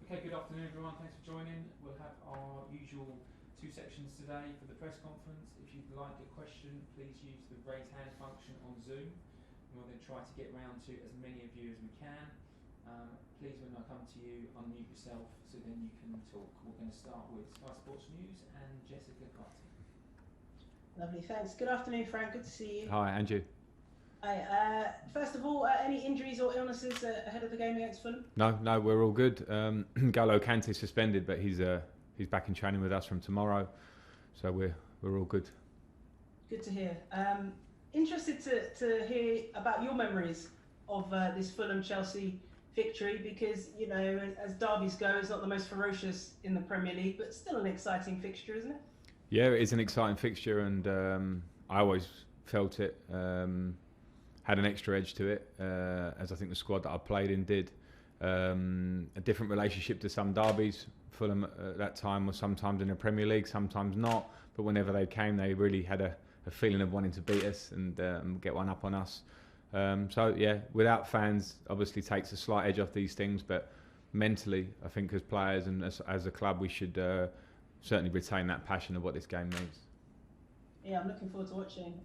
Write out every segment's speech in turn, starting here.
Okay, good afternoon everyone, thanks for joining. We'll have our usual two sections today for the press conference. If you'd like a question, please use the raise hand function on Zoom. And we'll then try to get round to as many of you as we can. Please, when I come to you, unmute yourself so then you can talk. We're going to start with Sky Sports News and Jessica Kante. Lovely, thanks. Good afternoon, Frank, good to see you. Hi, Andrew. Hi, first of all, any injuries or illnesses ahead of the game against Fulham? No, we're all good. Kante suspended, but he's back in training with us from tomorrow, so we're all good. Good to hear. Interested to hear about your memories of this Fulham Chelsea victory, because you know, as derbies go, it's not the most ferocious in the Premier League, but still an exciting fixture, isn't it? Yeah, it is an exciting fixture, and I always felt it had an extra edge to it, as I think the squad that I played in did. A different relationship to some derbies. Fulham at that time was sometimes in the Premier League, sometimes not, but whenever they came, they really had a feeling of wanting to beat us and get one up on us. So yeah, without fans, obviously takes a slight edge off these things, but mentally, I think as players and as a club, we should certainly retain that passion of what this game means. Yeah, I'm looking forward to watching.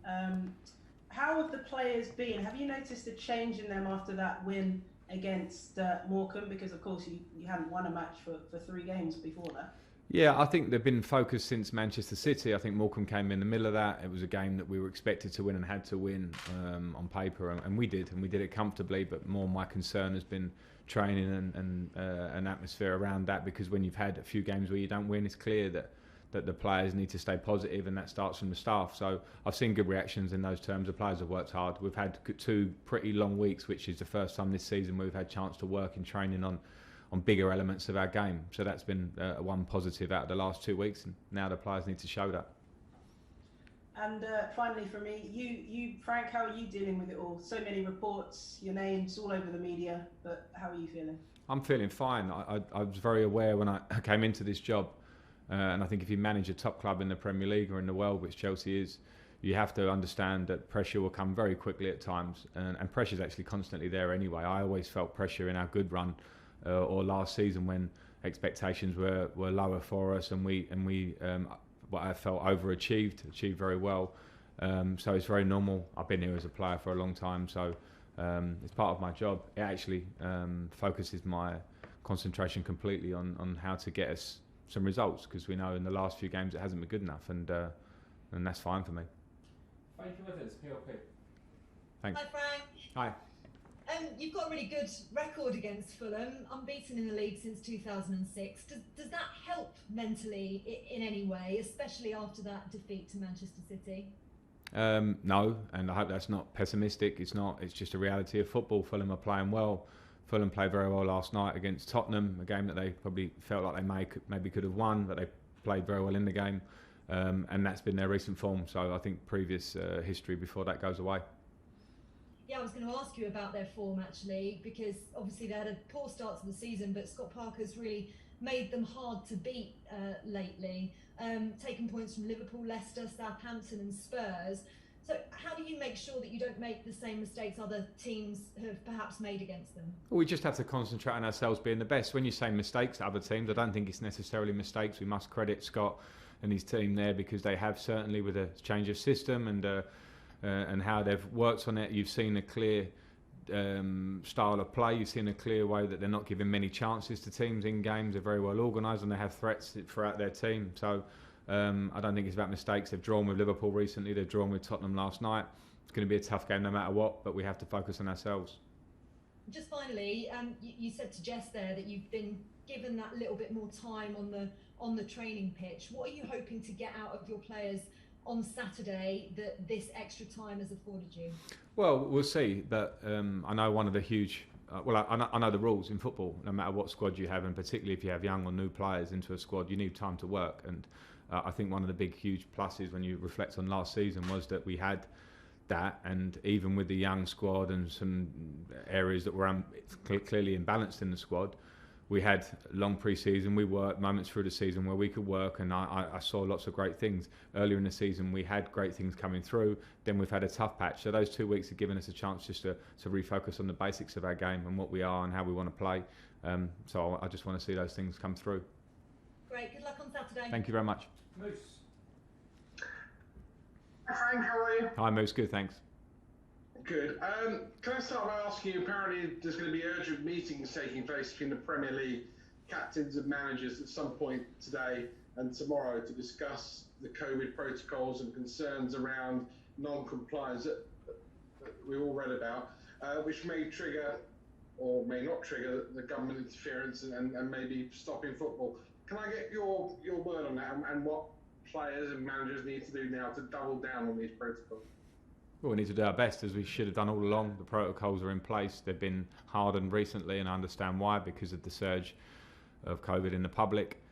How have the players been? Have you noticed a change in them after that win against Morecambe? Because of course you hadn't won a match for 3 games before that. Yeah, I think they've been focused since Manchester City. I think Morecambe came in the middle of that. It was a game that we were expected to win and had to win on paper, and we did it comfortably. But more my concern has been training and an atmosphere around that, because when you've had a few games where you don't win, it's clear that the players need to stay positive, and that starts from the staff. So I've seen good reactions in those terms. The players have worked hard. We've had 2 pretty long weeks, which is the first time this season we've had a chance to work in training on bigger elements of our game. So that's been one positive out of the last 2 weeks, and now the players need to show that. And finally for me, you Frank, how are you dealing with it all? So many reports, your name's all over the media, but how are you feeling? I'm feeling fine. I was very aware when I came into this job, and I think if you manage a top club in the Premier League or in the world, which Chelsea is, you have to understand that pressure will come very quickly at times, and pressure is actually constantly there anyway. I always felt pressure in our good run, or last season when expectations were lower for us, and we what I felt achieved very well. So it's very normal. I've been here as a player for a long time, so it's part of my job. It actually focuses my concentration completely on how to get us some results, because we know in the last few games it hasn't been good enough, and that's fine for me. Frank Lampard, PLP. Thanks. Hi Frank. Hi. You've got a really good record against Fulham, unbeaten in the league since 2006. Does that help mentally in any way, especially after that defeat to Manchester City? No, and I hope that's not pessimistic. It's not. It's just a reality of football. Fulham are playing well. Fulham played very well last night against Tottenham, a game that they probably felt like they maybe could have won, but they played very well in the game, and that's been their recent form. So I think previous history before that goes away. Yeah, I was going to ask you about their form actually, because obviously they had a poor start to the season, but Scott Parker's really made them hard to beat lately, taking points from Liverpool, Leicester, Southampton and Spurs. So how do you make sure that you don't make the same mistakes other teams have perhaps made against them? Well, we just have to concentrate on ourselves being the best. When you say mistakes, other teams, I don't think it's necessarily mistakes. We must credit Scott and his team there, because they have, certainly with a change of system and how they've worked on it. You've seen a clear style of play. You've seen a clear way that they're not giving many chances to teams in games. They're very well organised, and they have threats throughout their team. So I don't think it's about mistakes. They've drawn with Liverpool recently. They've drawn with Tottenham last night. It's going to be a tough game no matter what, but we have to focus on ourselves. Just finally, you said to Jess there that you've been given that little bit more time on the training pitch. What are you hoping to get out of your players on Saturday that this extra time has afforded you? Well, we'll see. But I know one of the huge... I know the rules in football. No matter what squad you have, and particularly if you have young or new players into a squad, you need time to work. And I think one of the big, huge pluses when you reflect on last season was that we had that, and even with the young squad and some areas that were clearly imbalanced in the squad, we had long pre-season. We worked moments through the season where we could work, and I saw lots of great things. Earlier in the season, we had great things coming through. Then we've had a tough patch. So those 2 weeks have given us a chance just to refocus on the basics of our game and what we are and how we want to play. So I just want to see those things come through. Great, good luck on Saturday. Thank you very much. Moose. Hi Frank, how are you? Hi Moose, good, thanks. Good. Can I start by asking you, apparently there's going to be urgent meetings taking place between the Premier League captains and managers at some point today and tomorrow to discuss the COVID protocols and concerns around non-compliance that we all read about, which may trigger or may not trigger the government interference and maybe stopping football. Can I get your word on that and what players and managers need to do now to double down on these protocols? Well, we need to do our best, as we should have done all along. The protocols are in place. They've been hardened recently, and I understand why, because of the surge of COVID in the public,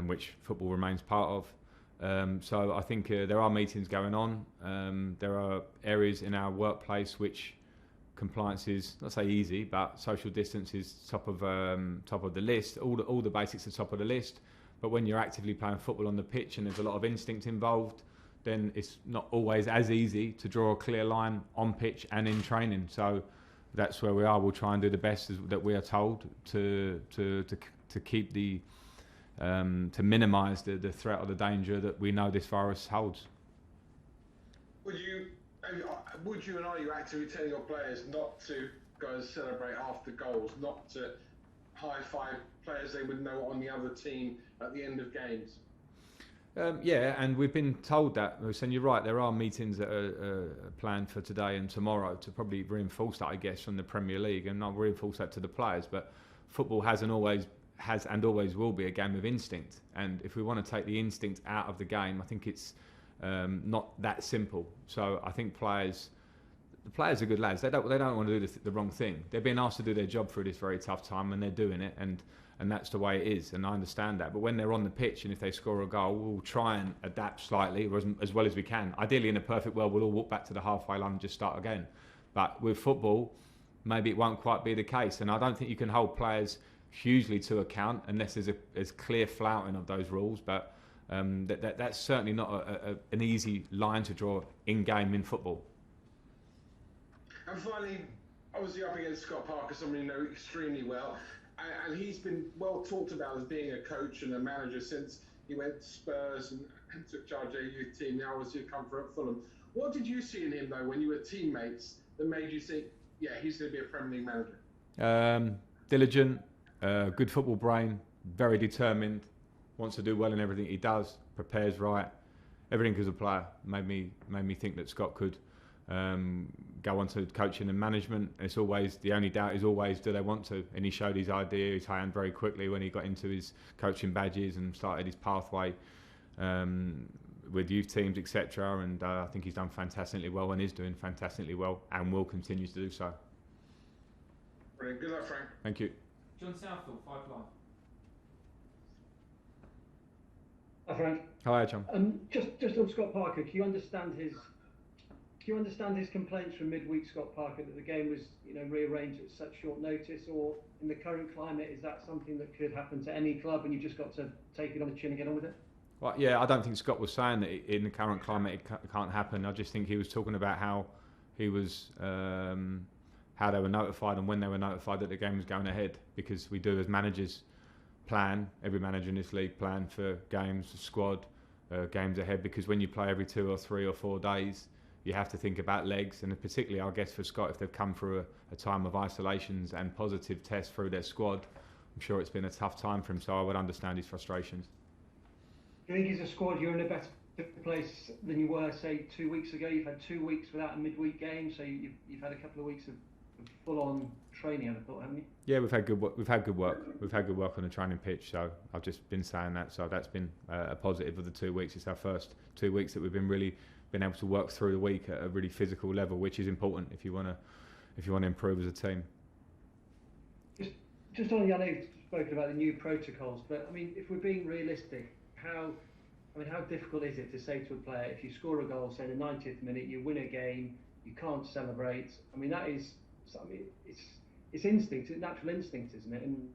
which football remains part of. So I think there are meetings going on. There are areas in our workplace which compliance is, not say easy, but social distance is top of the list. All the basics are top of the list. But when you're actively playing football on the pitch and there's a lot of instinct involved, then it's not always as easy to draw a clear line on pitch and in training. So that's where we are. We'll try and do the best that we are told to keep to minimise the threat or the danger that we know this virus holds. Would you and are you actively telling your players not to go and celebrate after goals, not to high-five players they would know on the other team at the end of games? Yeah, and we've been told that. And you're right, there are meetings that are planned for today and tomorrow to probably reinforce that, I guess, from the Premier League, and not reinforce that to the players. But football has and always will be a game of instinct. And if we want to take the instinct out of the game, I think it's not that simple. So I think the players are good lads. They don't want to do the wrong thing. They're being asked to do their job through this very tough time, and they're doing it. And that's the way it is, and I understand that. But when they're on the pitch and if they score a goal, we'll try and adapt slightly as well as we can. Ideally, in a perfect world, we'll all walk back to the halfway line and just start again. But with football, maybe it won't quite be the case. And I don't think you can hold players hugely to account unless there's clear flouting of those rules. But that's certainly not an easy line to draw in-game in football. And finally, obviously up against Scott Parker, someone you know extremely well. And he's been well talked about as being a coach and a manager since he went to Spurs and took charge of their youth team. Now obviously a comfort at Fulham. What did you see in him though when you were teammates that made you think, yeah, he's going to be a Premier League manager? Diligent, good football brain, very determined, wants to do well in everything he does, prepares right. Everything as a player made me think that Scott could go on to coaching and management. It's always, the only doubt is always, do they want to? And he showed his idea, his hand very quickly when he got into his coaching badges and started his pathway with youth teams, etc. And I think he's done fantastically well and is doing fantastically well and will continue to do so. Brilliant. Good luck, Frank. Thank you. John Southall, 5 Live. Hi Frank. Hi John. Just on Scott Parker, can you understand his complaints from midweek, Scott Parker, that the game was rearranged at such short notice? Or in the current climate, is that something that could happen to any club and you've just got to take it on the chin and get on with it? Well, yeah, I don't think Scott was saying that in the current climate it can't happen. I just think he was talking about how he was, how they were notified and when they were notified that the game was going ahead. Because we do as managers plan, every manager in this league plan for games, squad, games ahead. Because when you play every 2 or 3 or 4 days, you have to think about legs, and particularly, I guess, for Scott, if they've come through a time of isolations and positive tests through their squad, I'm sure it's been a tough time for him, so I would understand his frustrations. Do you think as a squad you're in a better place than you were, say, 2 weeks ago? You've had 2 weeks without a midweek game, so you've had a couple of weeks of full-on training, I'd have thought, haven't you? Yeah, we've had good work. We've had good work on the training pitch, so I've just been saying that. So that's been a positive of the 2 weeks. It's our first 2 weeks that we've been able to work through the week at a really physical level, which is important if you want to improve as a team. Just on, I know you've spoken about the new protocols, but I mean, if we're being realistic, how difficult is it to say to a player, if you score a goal, say in the 90th minute, you win a game, you can't celebrate? I mean, it's instinct, it's natural instinct, isn't it? And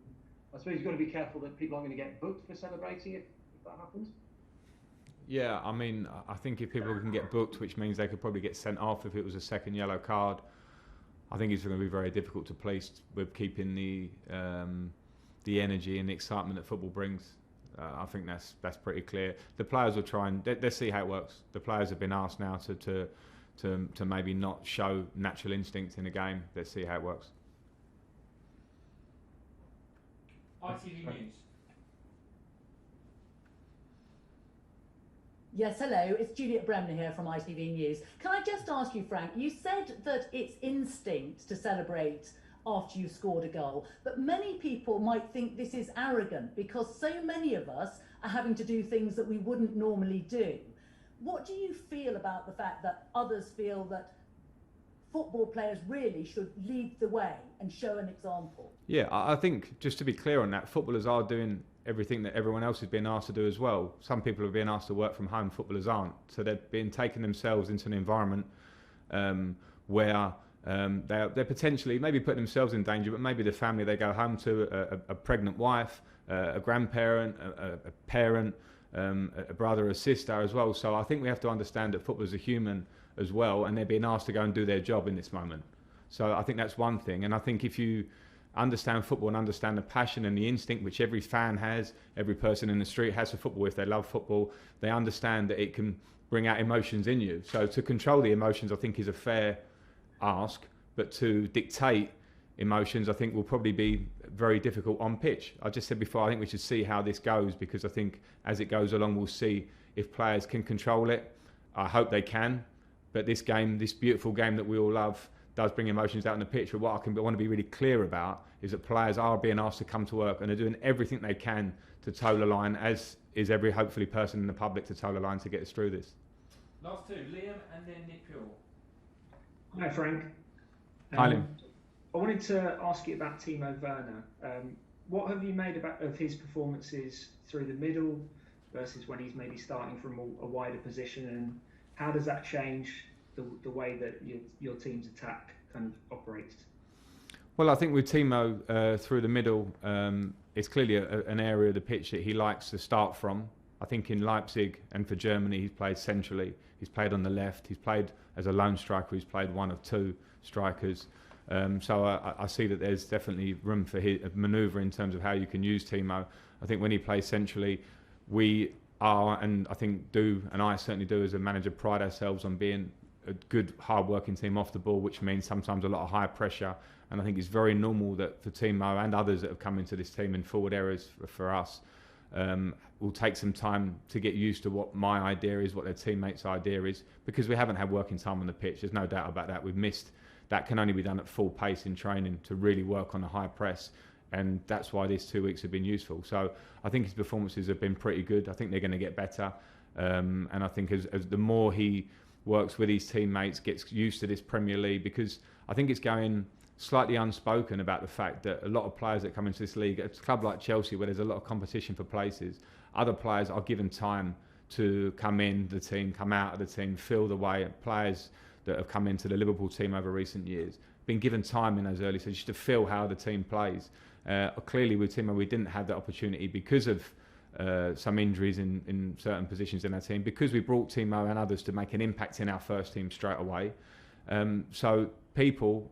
I suppose you've got to be careful that people aren't going to get booked for celebrating if that happens. Yeah, I mean, I think if people can get booked, which means they could probably get sent off if it was a second yellow card, I think it's going to be very difficult to police with keeping the the energy and the excitement that football brings. I think that's pretty clear. The players will try and let's see how it works. The players have been asked now to maybe not show natural instinct in a game. Let's see how it works. ITV News. Yes, hello, it's Juliet Bremner here from ITV News. Can I just ask you, Frank, you said that it's instinct to celebrate after you've scored a goal, but many people might think this is arrogant because so many of us are having to do things that we wouldn't normally do. What do you feel about the fact that others feel that football players really should lead the way and show an example? Yeah, I think, just to be clear on that, footballers are doing everything that everyone else is being asked to do as well. Some people are being asked to work from home, footballers aren't. So they're being taking themselves into an environment where they're potentially maybe putting themselves in danger, but maybe the family they go home to, a pregnant wife, a grandparent, a parent, a brother, a sister as well. So I think we have to understand that footballers are human as well, and they're being asked to go and do their job in this moment. So I think that's one thing. And I think if you understand football and understand the passion and the instinct which every fan has, every person in the street has for football, if they love football, they understand that it can bring out emotions in you. So to control the emotions, I think, is a fair ask, but to dictate emotions, I think, will probably be very difficult on pitch. I just said before, I think we should see how this goes, because I think as it goes along, we'll see if players can control it. I hope they can, but this game, this beautiful game that we all love, does bring emotions out on the pitch. But what I want to be really clear about is that players are being asked to come to work and are doing everything they can to toe the line, as is every, hopefully, person in the public to toe the line to get us through this. Last two, Liam and then Nick Pure. Hi, Frank. Hi, Liam. I wanted to ask you about Timo Werner. What have you made of his performances through the middle versus when he's maybe starting from a wider position, and how does that change the way that your team's attack kind of operates? Well, I think with Timo through the middle, it's clearly an area of the pitch that he likes to start from. I think in Leipzig and for Germany, he's played centrally. He's played on the left. He's played as a lone striker. He's played one of two strikers. So I see that there's definitely room for his manoeuvre in terms of how you can use Timo. I think when he plays centrally, we are, and I think do, and I certainly do as a manager, pride ourselves on being a good, hard-working team off the ball, which means sometimes a lot of high pressure. And I think it's very normal that for Timo and others that have come into this team in forward areas for us, will take some time to get used to what my idea is, what their teammates' idea is, because we haven't had working time on the pitch. There's no doubt about that. We've missed. That can only be done at full pace in training to really work on the high press, and that's why these 2 weeks have been useful. So I think his performances have been pretty good. I think they're going to get better, and I think as the more he works with his teammates, gets used to this Premier League, because I think it's going slightly unspoken about the fact that a lot of players that come into this league, at a club like Chelsea where there's a lot of competition for places, other players are given time to come in the team, come out of the team, feel the way. Players that have come into the Liverpool team over recent years been given time in those early stages to feel how the team plays. Clearly with Timo, we didn't have that opportunity because of some injuries in certain positions in our team, because we brought Timo and others to make an impact in our first team straight away. So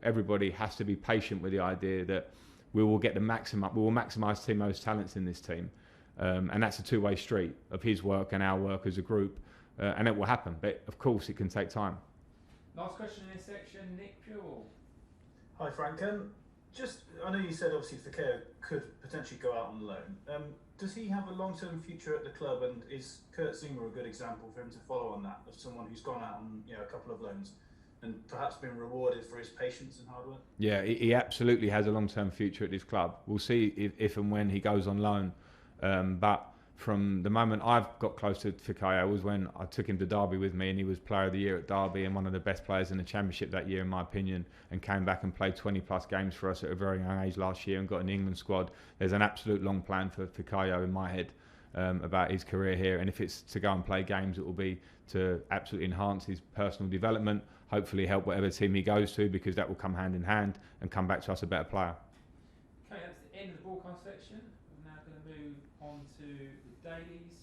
everybody has to be patient with the idea that we will get the maximum, we will maximise Timo's talents in this team. And that's a two-way street of his work and our work as a group. And it will happen, but of course it can take time. Last question in this section, Nick Pure. Hi, Frank. I know you said obviously Fikayo could potentially go out on loan. Does he have a long-term future at the club, and is Kurt Zuma a good example for him to follow on that, of someone who's gone out on a couple of loans and perhaps been rewarded for his patience and hard work? Yeah, he absolutely has a long-term future at this club. We'll see if and when he goes on loan. But from the moment I've got close to Fikayo was when I took him to Derby with me, and he was Player of the Year at Derby and one of the best players in the Championship that year, in my opinion, and came back and played 20-plus games for us at a very young age last year and got in the England squad. There's an absolute long plan for Fikayo in my head about his career here, and if it's to go and play games, it will be to absolutely enhance his personal development, hopefully help whatever team he goes to, because that will come hand in hand and come back to us a better player. Okay, that's the end of the broadcast section. We're now going to move on to the dailies.